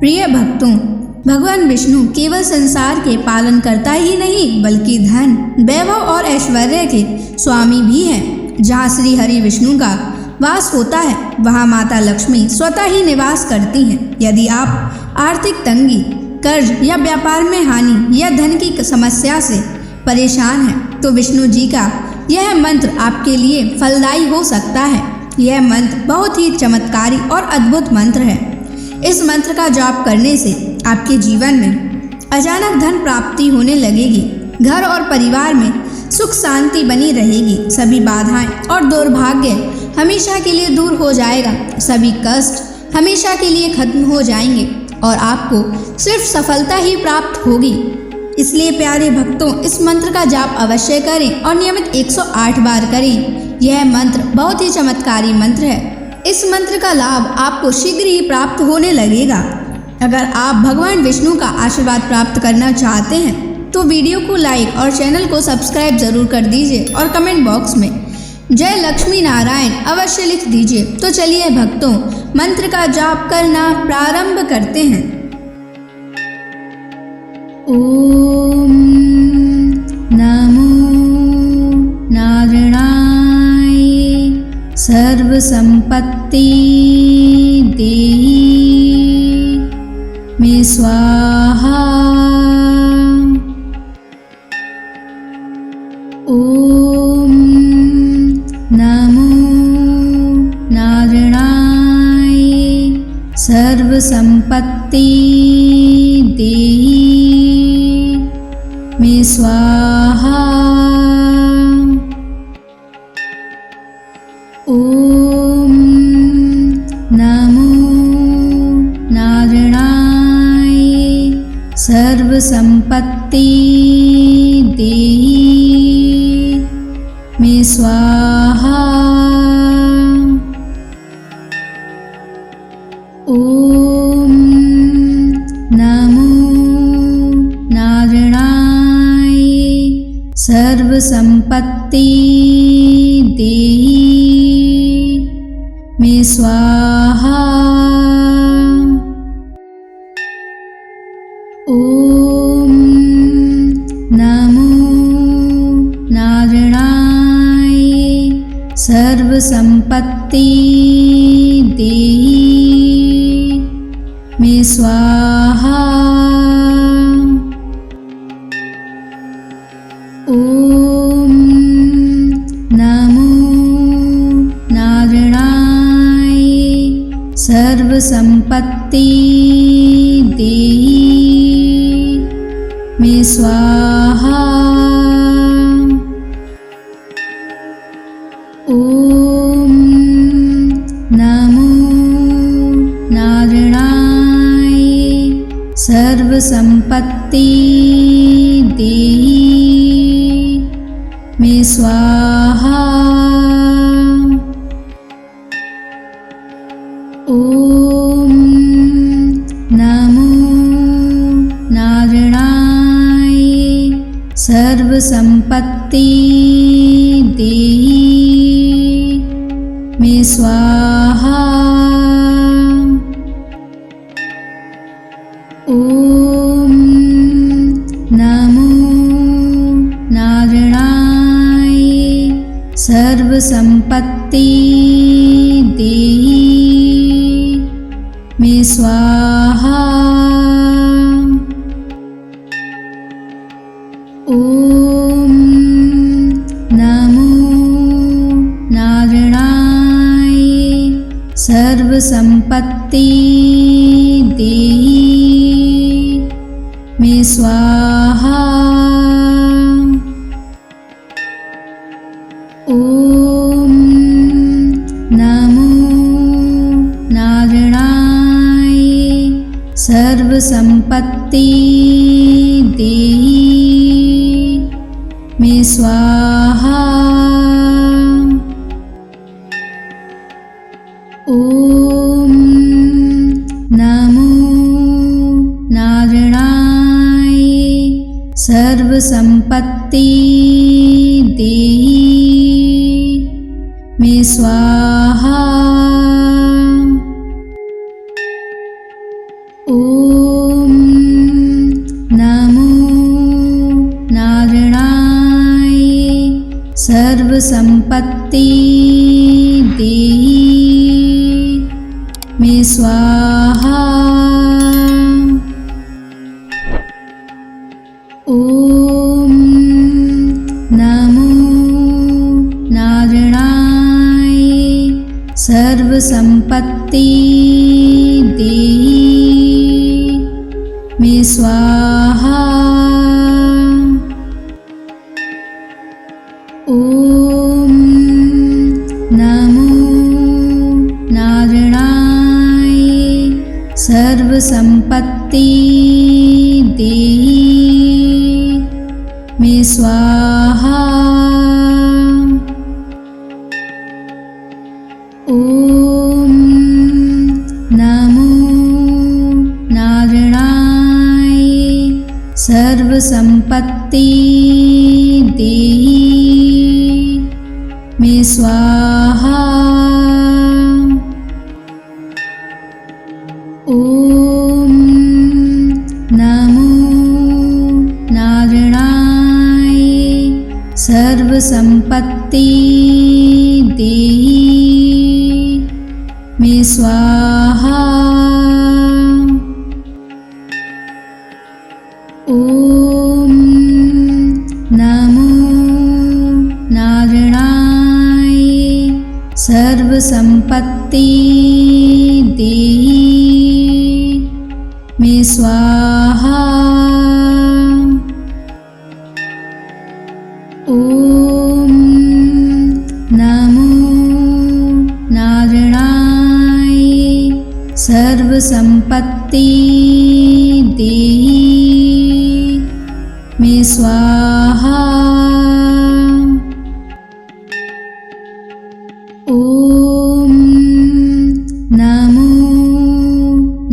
प्रिय भक्तों, भगवान विष्णु केवल संसार के पालन करता ही नहीं बल्कि धन, वैभव और ऐश्वर्य के स्वामी भी हैं। जहाँ श्री हरि विष्णु का वास होता है वहाँ माता लक्ष्मी स्वतः ही निवास करती हैं। यदि आप आर्थिक तंगी, कर्ज या व्यापार में हानि या धन की समस्या से परेशान हैं तो विष्णु जी का यह मंत्र आपके लिए फलदायी हो सकता है। यह मंत्र बहुत ही चमत्कारी और अद्भुत मंत्र है। इस मंत्र का जाप करने से आपके जीवन में अचानक धन प्राप्ति होने लगेगी। घर और परिवार में सुख शांति बनी रहेगी। सभी बाधाएं और दुर्भाग्य हमेशा के लिए दूर हो जाएगा। सभी कष्ट हमेशा के लिए खत्म हो जाएंगे और आपको सिर्फ सफलता ही प्राप्त होगी। इसलिए प्यारे भक्तों, इस मंत्र का जाप अवश्य करें और नियमित 108 बार करें। यह मंत्र बहुत ही चमत्कारी मंत्र है। इस मंत्र का लाभ आपको शीघ्र ही प्राप्त होने लगेगा। अगर आप भगवान विष्णु का आशीर्वाद प्राप्त करना चाहते हैं तो वीडियो को लाइक और चैनल को सब्सक्राइब जरूर कर दीजिए और कमेंट बॉक्स में जय लक्ष्मी नारायण अवश्य लिख दीजिए। तो चलिए भक्तों, मंत्र का जाप करना प्रारंभ करते हैं। ओम नमो नारायणाय सर्व संपत्ति देहि मे स्वाहा। ओम नमो नारायणाय सर्व संपत्ति देहि मे स्वाहा। ओम नमो नारायणाय सर्व संपत्ति देहि मे स्वाहा। ओम नमो नारायणाय सर्व संपत्ति देहि मे स्वाहा। ओम नमो नारायणाय सर्व संपत्ति देहि मे स्वाहा। ओम नमो नारायणाय सर्व संपत्ति देहि मे स्वाहा। ओम नमो नारायणाय सर्व संपत्ति देहि मे स्वाहा। ओम नमो नारायणाय सर्व संपत्ति देहि मे स्वाहा। ओम नमो नारायणाय सर्व संपत्ति देहि मे स्वाहा। ओम नमो नारायणाय सर्व संपत्ति देहि मे स्वाहा। ओम नमो नारायणाय सर्व संपत्ति देहि मे स्वाहा। ओम नमो नारायणाय सर्व संपत्ति देहि मे स्वाहा। ओम सर्व संपत्ति देहि मे स्वाहा। ओम नमो नारायणाय सर्व संपत्ति देहि मे स्वाहा। ओम नमो नारायणाय सर्व संपत्ति देहि मे स्वाहा। ओम नमो नारायणाय सर्व संपत्ति देहि मे स्वाहा। ओम नमो नारायणाय सर्व संपत्ति देहि मे स्वाहा। ओम नमो नारायणाय सर्व संपत्ति देहि मे स्वाहा। ओम नमो नारायणाय सर्व संपत्ति देहि मे स्वाहा। ओम नमो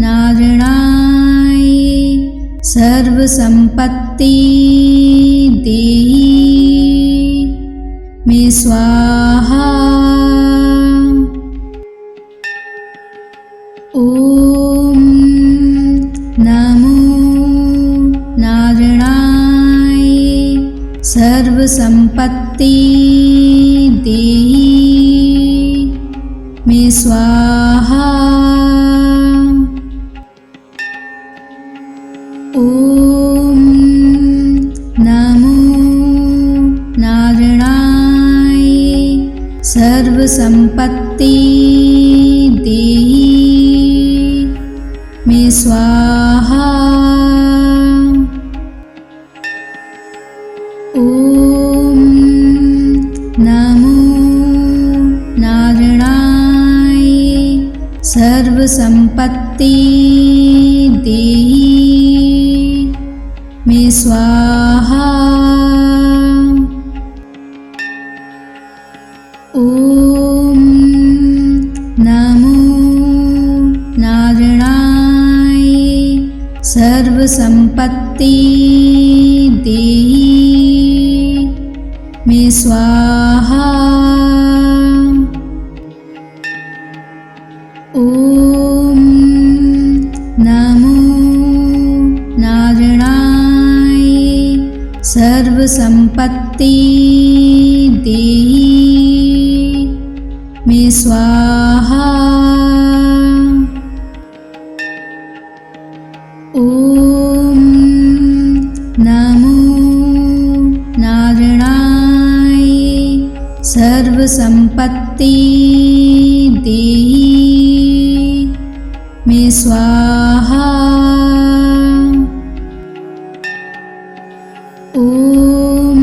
नारायणाय सर्व संपत्ति देहि मे स्वाहा। ओम नमो नारायणाय सर्व संपत्ति देहि मे स्वाहा। ओम नमो नारायणाय सर्व संपत्ति देहि मे स्वाहा। ओम नमो नारायणाय सर्व संपत्ति देहि मे स्वाहा। ओम नमो नारायणाय सर्व संपत्ति देहि मे स्वाहा। ओम नमो नारायणाय सर्व संपत्ति देहि मे स्वाहा। ओम नमो नारायणाय सर्व संपत्ति देहि मे स्वाहा। ओम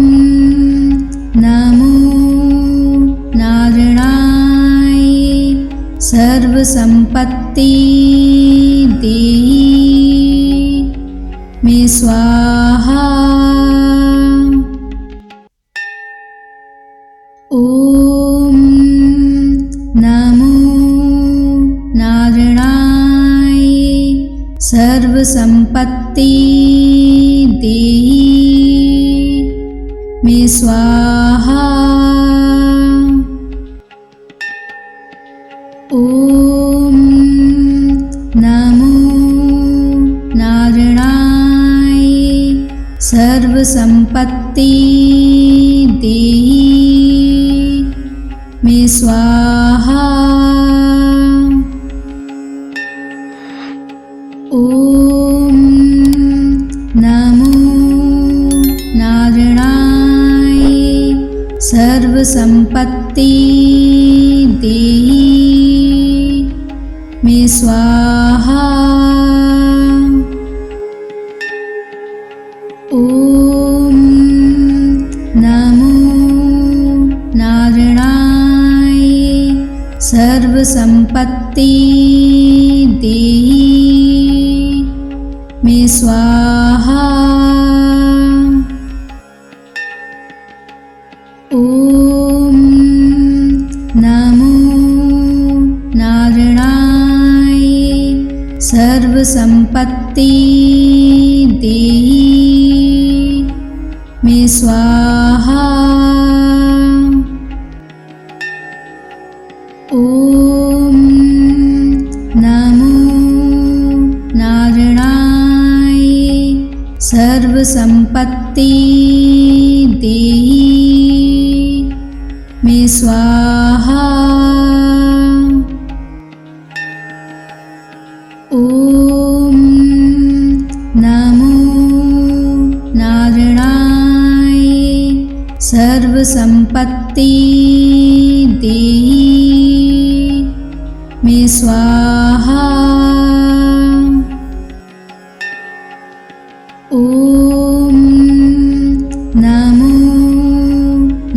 नमो नारायणाय सर्व संपत्ति देहि मे स्वाहा। ओम नमो नारायणाय सर्व संपत्ति देहि मे स्वाहा। ओम नमो नारायणाय सर्व संपत्ति देहि स्वाहा। ओम नमो नारायणाय सर्वसंपत्ति देहि मे स्वाहा। ओम नमो नारायणाय सर्वसंपत्ति देहि मे स्वाहा। ओम नमो नारायणाय सर्वसंपत्ति देहि मे स्वाहा। ओम नमो नारायणाय सर्वसंपत्ति देहि मे स्वाहा। ओम नमो नारायणाय सर्वसंपत्ति देहि मे स्वाहा। ओम नमो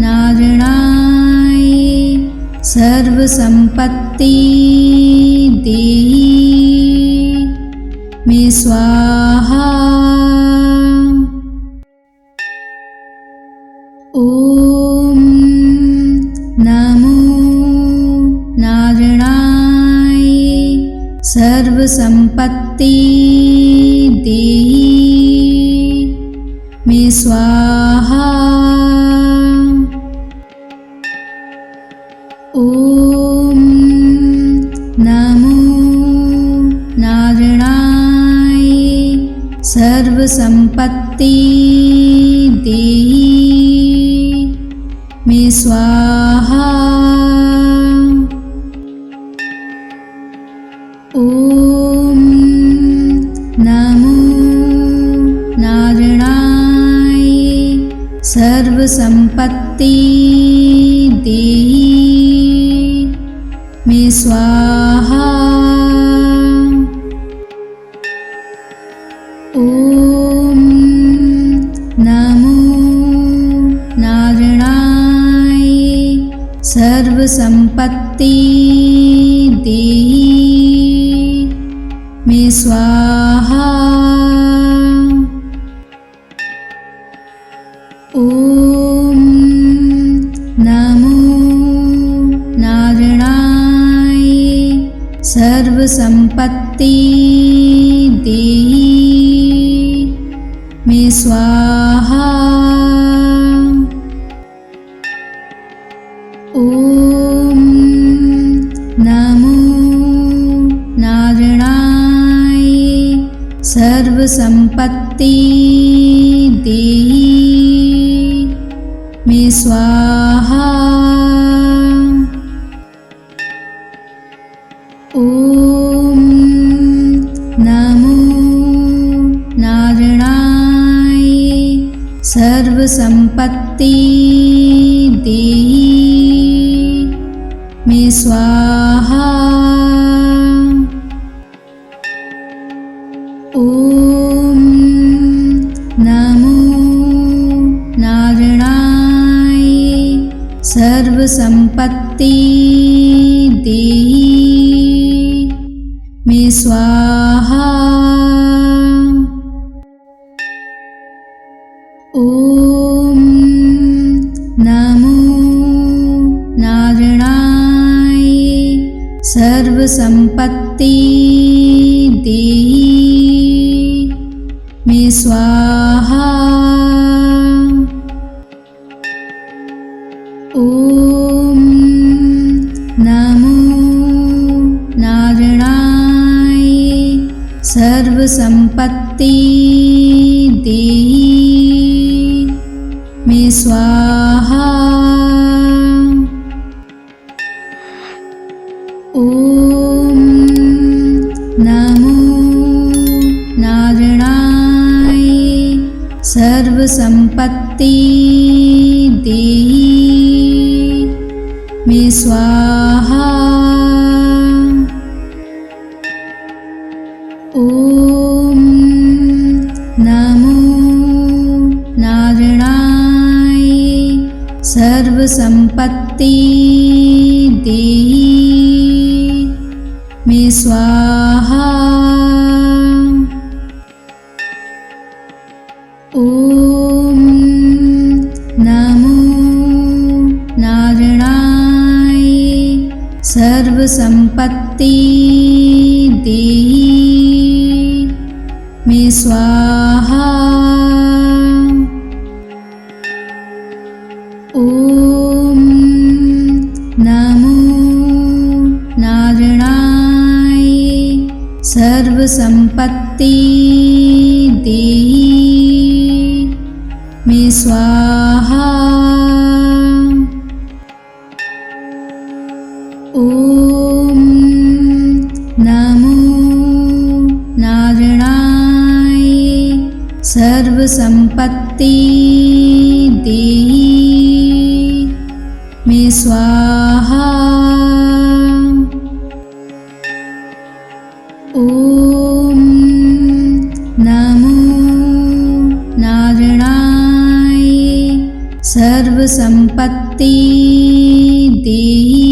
नारायणाय सर्वसंपत्ति देहि मे स्वाहा। ओम नमो नारायणाय सर्वसंपत्ति देहि मे स्वाहा। ओम नमो नारायणाय सर्वसंपत्ति देहि मे स्वाहा। ओम नमो नारायणाय सर्वसंपत्ति देहि मे स्वाहा। ओम नमो नारायणाय सर्वसंपत्ति देहि मे स्वाहा। ओम नमो नारायणाय सर्वसंपत्ति देहि मे स्वाहा। ओम नमो नारायणाय सर्वसंपत्ति देहि मे स्वाहा। ओम नमो नारायणाय सर्वसंपत्ति देहि मे स्वाहा। ओम नमो नारायणाय सर्वसंपत्ति देहि मे स्वाहा। ओम नमो नारायणाय सर्वसंपत्ति देहि मे स्वाहा। ओम नमो नारायणाय सर्वसंपत्ति देहि मे स्वाहा। सर्वसंपत्ति देहि मे स्वाहा। ओम नमो नारायणाय सर्वसंपत्ति देहि मे स्वाहा। ओम नमो नारायणाय सर्वसंपत्ति देहि मे स्वाहा। ओम नमो नारायणाय सर्वसंपत्ति देहि मे स्वाहा। ओम नमो नारायणाय सर्वसंपत्ति देहि मे स्वाहा। ओम नमो नारायणाय सर्वसंपत्ति देहि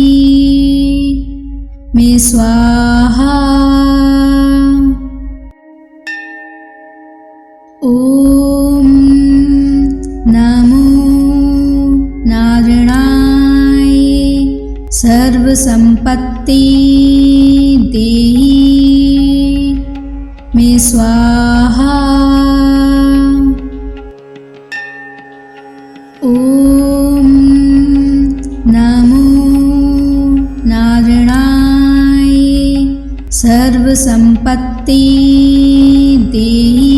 मे स्वाहा। ओम नमो नारायणाय सर्वसंपत्ति देहि मे स्वाहा। ओम नमो नारायणाय सर्वसंपत्ति देहि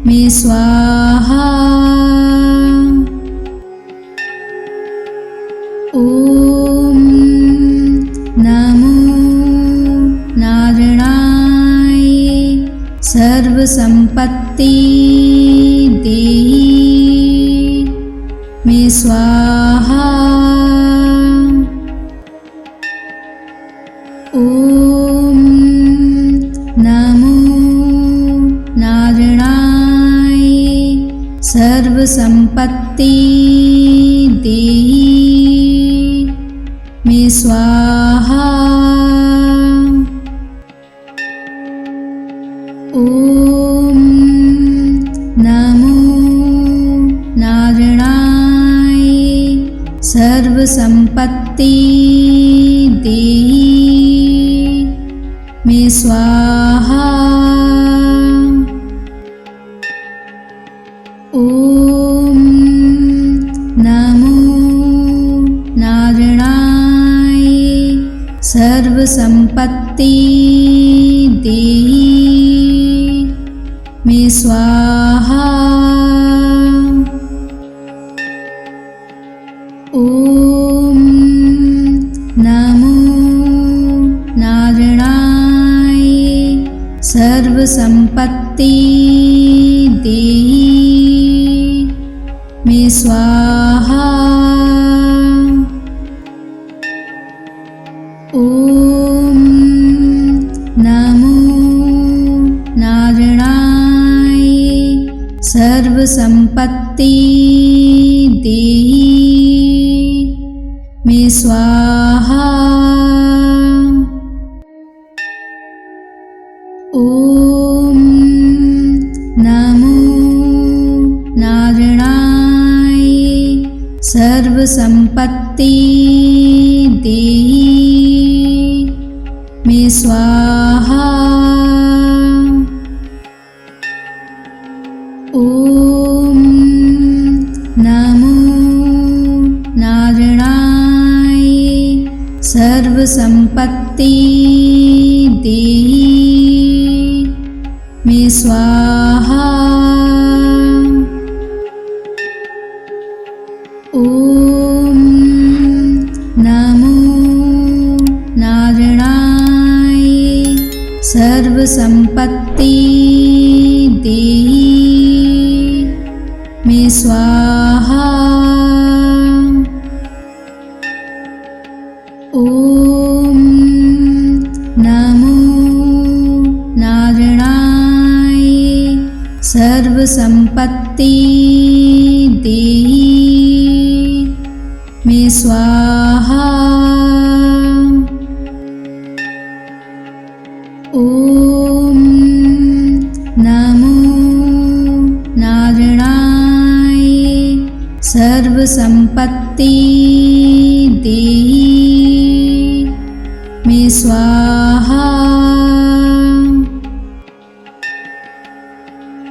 मे स्वाहा। ओम नमो नारायणाय सर्वसंपत्ति देहि मे स्वाहा। ओम नमो नारायणाय सर्वसंपत्ति देहि मे स्वाहा। ओम नमो नारायणाय सर्वसंपत्ति देहि मे स्वाहा। ओम नमो नारायणाय सर्वसंपत्ति देहि मे स्वाहा। ओम नमो नारायणाय सर्वसंपत्ति देहि मे स्वाहा। ओम नमो नारायणाय सर्वसंपत्ति देहि मे स्वाहा। ओम नमो नारायणाय सर्वसंपत्ति देहि मे स्वाहा। ओम नमो नारायणाय सर्वसंपत्ति देहि मे स्वाहा। ओम नमो नारायणाय सर्वसंपत्ति देहि स्वाहा। ओम नमो नारायणाय सर्वसंपत्ति देहि मे स्वाहा। ओम नमो नारायणाय सर्वसंपत्ति देहि मे स्वाहा।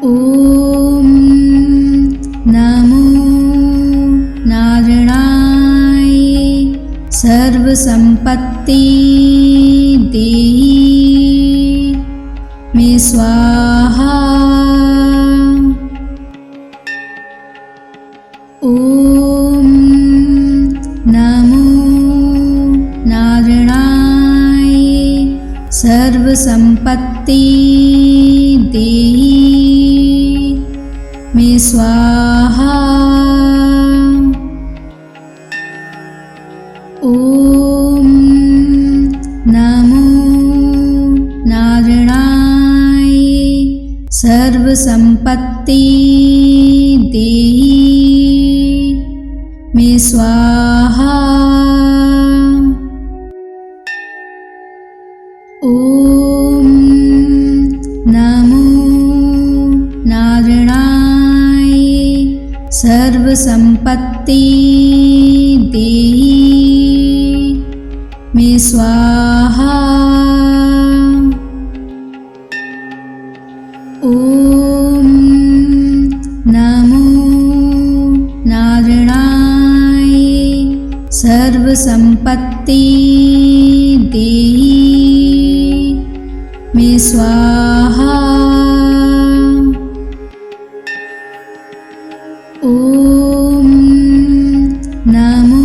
ओम नमो नारायणाय सर्वसंपत्ति देहि मे स्वाहा। ओम नमो नारायणाय सर्वसंपत्ति देहि मे स्वाहा। ओम नमो नारायणाय सर्वसंपत्ति देहि मे स्वाहा। ओम नमो नारायणाय सर्वसंपत्ति देहि मे स्वाहा। ओम नमो नारायणाय सर्वसंपत्ति देहि मे स्वाहा। ओम नमो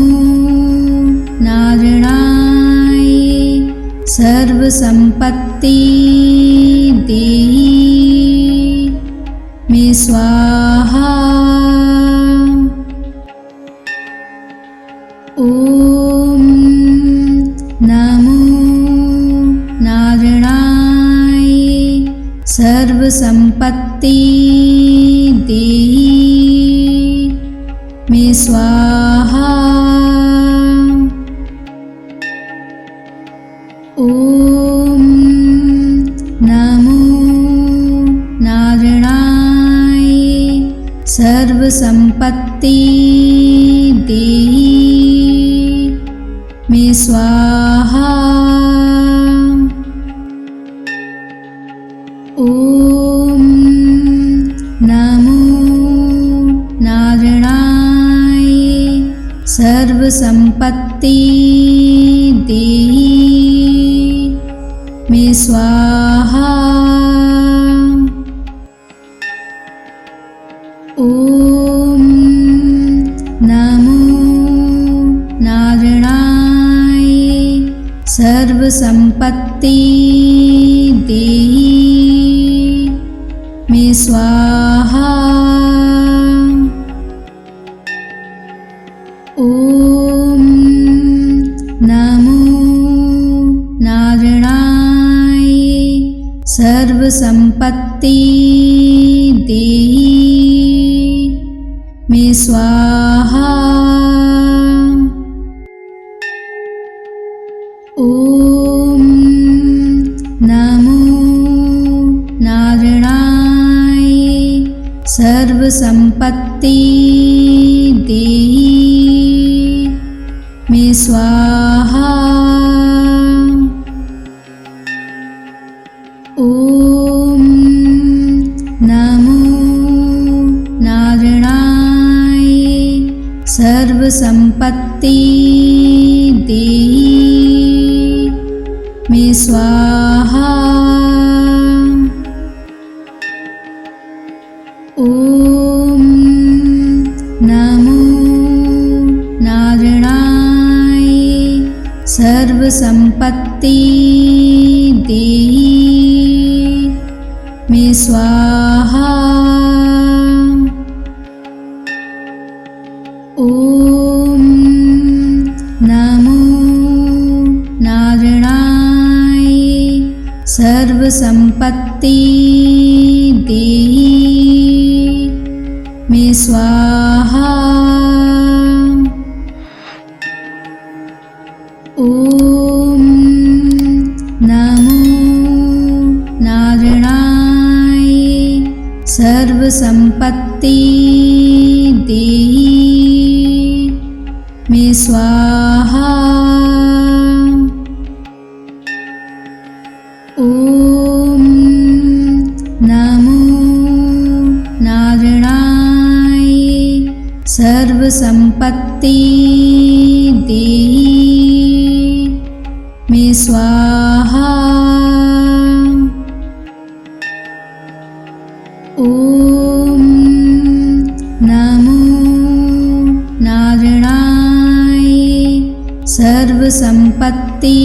नारायणाय सर्वसंपत्ति देहि मे स्वाहा। ओम नमो नारायणाय सर्वसंपत्ति देहि मे स्वाहा। ओम नमो नारायणाय सर्वसंपत्ति देहि मे स्वाहा। ओम नमो नारायणाय सर्वसंपत्ति देहि मे स्वाहा। ओम नमो नारायणाय सर्वसंपत्ति देहि मे स्वाहा। ओम नमो नारायणाय सर्वसंपत्ति देहि मे स्वाहा। ओम नमो नारायणाय सर्वसंपत्ति देहि मे स्वाहा। ओम नमो नारायणाय सर्वसंपत्ति देहि मे स्वाहा। ओम नमो नारायणाय सर्वसंपत्ति देहि मे स्वाहा। सर्वसंपत्ति देहि मे स्वाहा। ओम नमो नारायणाय सर्वसंपत्ति देहि मे स्वाहा। ओम नमो नारायणाय सर्वसंपत्ति देहि मे स्वाहा। ओम नमो नारायणाय सर्वसंपत्ति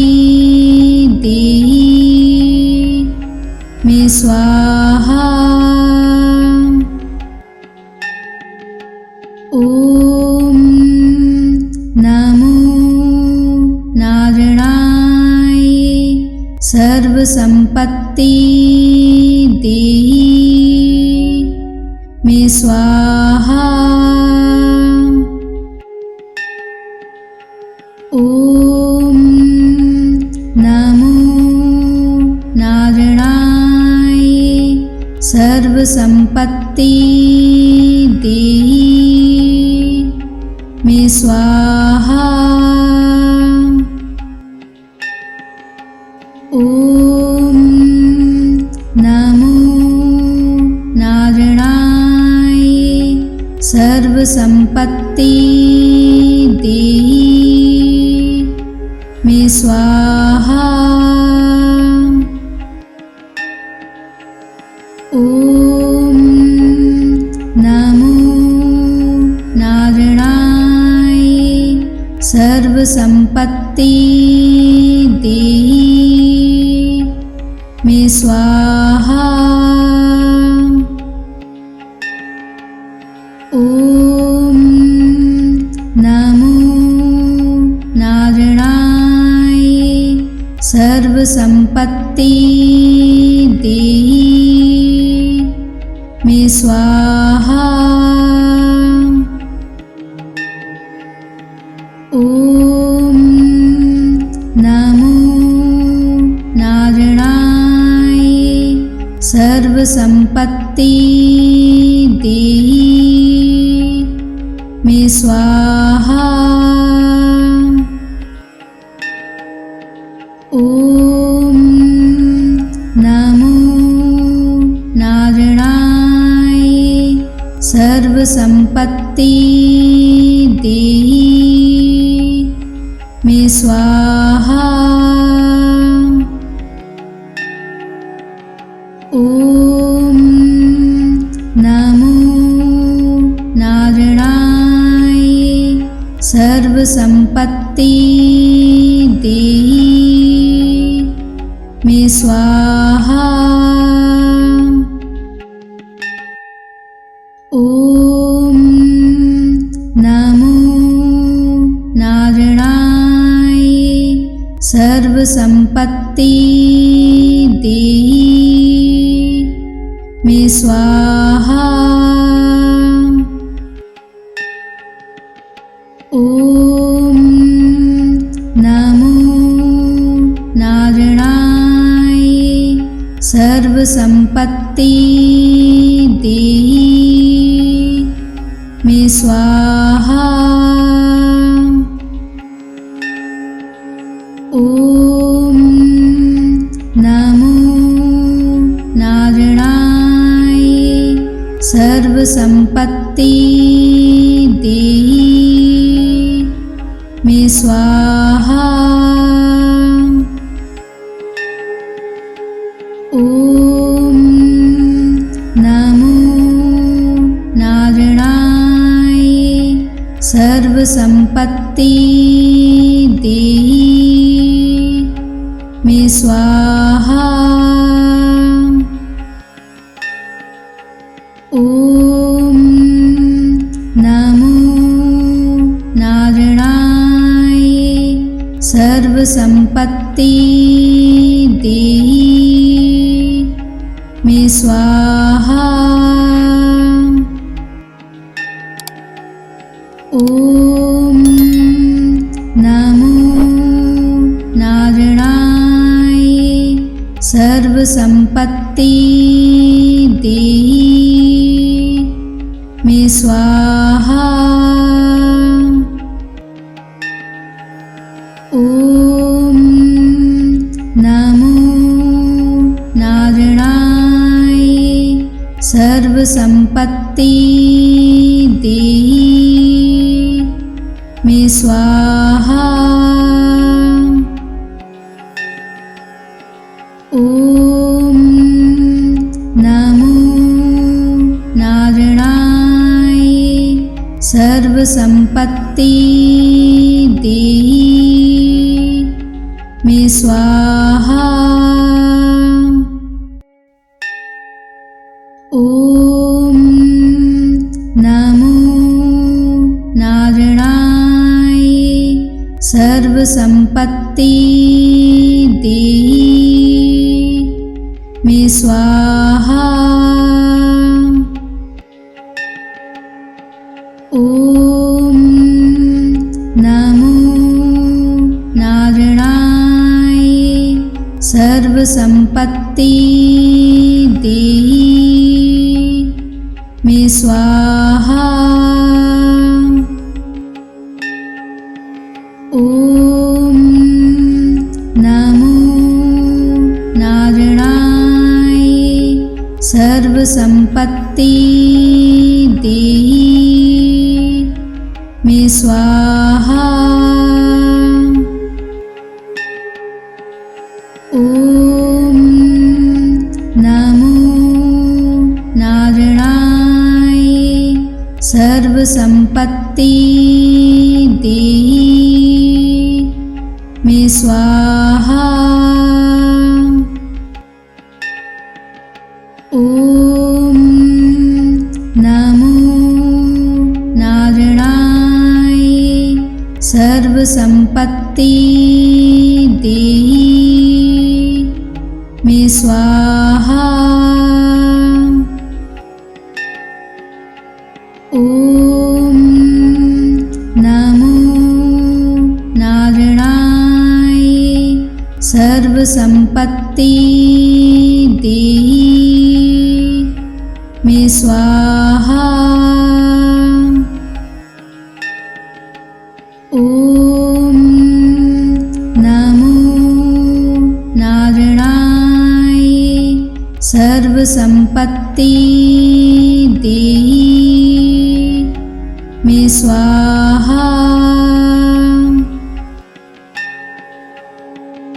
देहि मे स्वाहा। ओम नमो नारायणाय सर्वसंपत्ति देहि मे स्वाहा। ओम नमो नारायणाय सर्वसंपत्ति देहि मे स्वाहा। ओम नमो नारायणाय सर्वसंपत्ति देहि मे स्वाहा। ओम नमो नारायणाय सर्वसंपत्ति देहि मे स्वाहा। ओम नमो नारायणाय सर्वसंपत्ति देहि मे स्वाहा। ओम नमो नारायणाय सर्वसंपत्ति देहि मे स्वाहा। ओम नमो नारायणाय सर्वसंपत्ति देहि मे स्वाहा। ओम नमो नारायणाय सर्वसंपत्ति देहि मे स्वाहा। ओम नमो नारायणाय सर्वसंपत्ति देहि मे स्वाहा। ओम नमो नारायणाय सर्वसंपत्ति देहि मे स्वाहा। ओम नमो नारायणाय सर्वसंपत्ति देहि मे स्वाहा। ओम नमो नारायणाय सर्वसंपत्ति देहि मे स्वाहा। ओम नमो नारायणाय सर्वसंपत्ति देहि स्वाहा। ओम नमो नारायणाय सर्वसंपत्ति देहि मे स्वाहा। ओम नमो नारायणाय सर्वसंपत्ति देहि मे स्वाहा। ओम नमो नारायणाय सर्वसंपत्ति देहि मे स्वाहा। ओम नमो नारायणाय सर्वसंपत्ति देहि मे स्वाहा। ओम नमो नारायणाय सर्वसंपत्ति देहि मे स्वाहा। ओम नमो नारायणाय सर्वसंपत्ति देहि मे स्वाहा। ओम नमो नारायणाय सर्वसंपत्ति देहि मे स्वाहा। ओम नमो नारायणाय सर्वसंपत्ति देहि मे स्वाहा। ओम नमो नारायणाय सर्वसंपत्ति देहि मे स्वाहा। ओम नमो नारायणाय सर्वसंपत्ति देहि मे स्वाहा।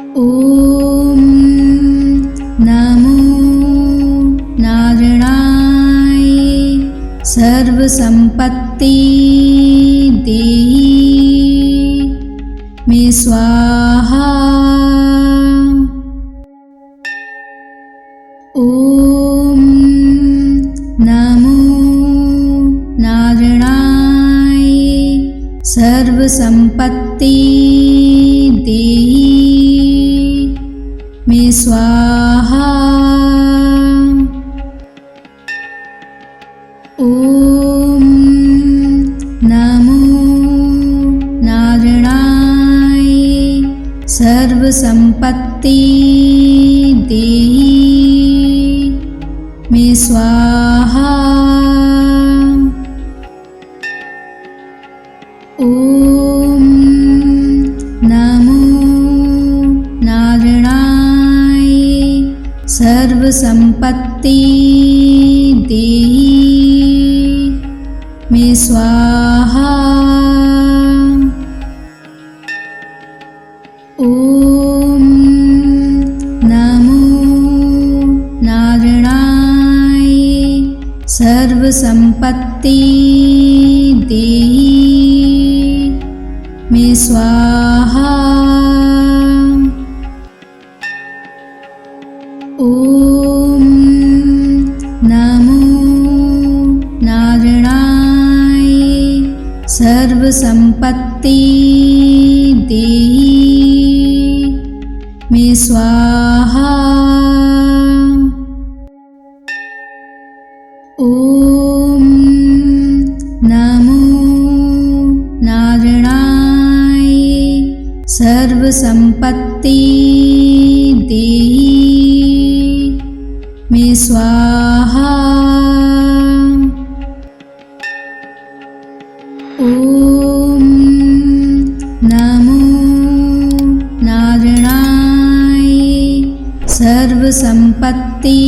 ओम नमो नारायणाय सर्वसंपत्ति देहि मे स्वाहा। ओम नमो नारायणाय सर्वसंपत्ति देहि मे स्वाहा। ओम नमो नारायणाय सर्वसंपत्ति देहि मे स्वाहा। ओम नमो नारायणाय सर्वसंपत्ति देहि मे स्वाहा। ओम नमो नारायणाय सर्वसंपत्ति देहि मे स्वाहा। ओम नमो नारायणाय सर्वसंपत्ति देहि मे स्वाहा। सर्वसंपत्ति देहि मे स्वाहा। ओम नमो नारायणाय। सर्वसंपत्ति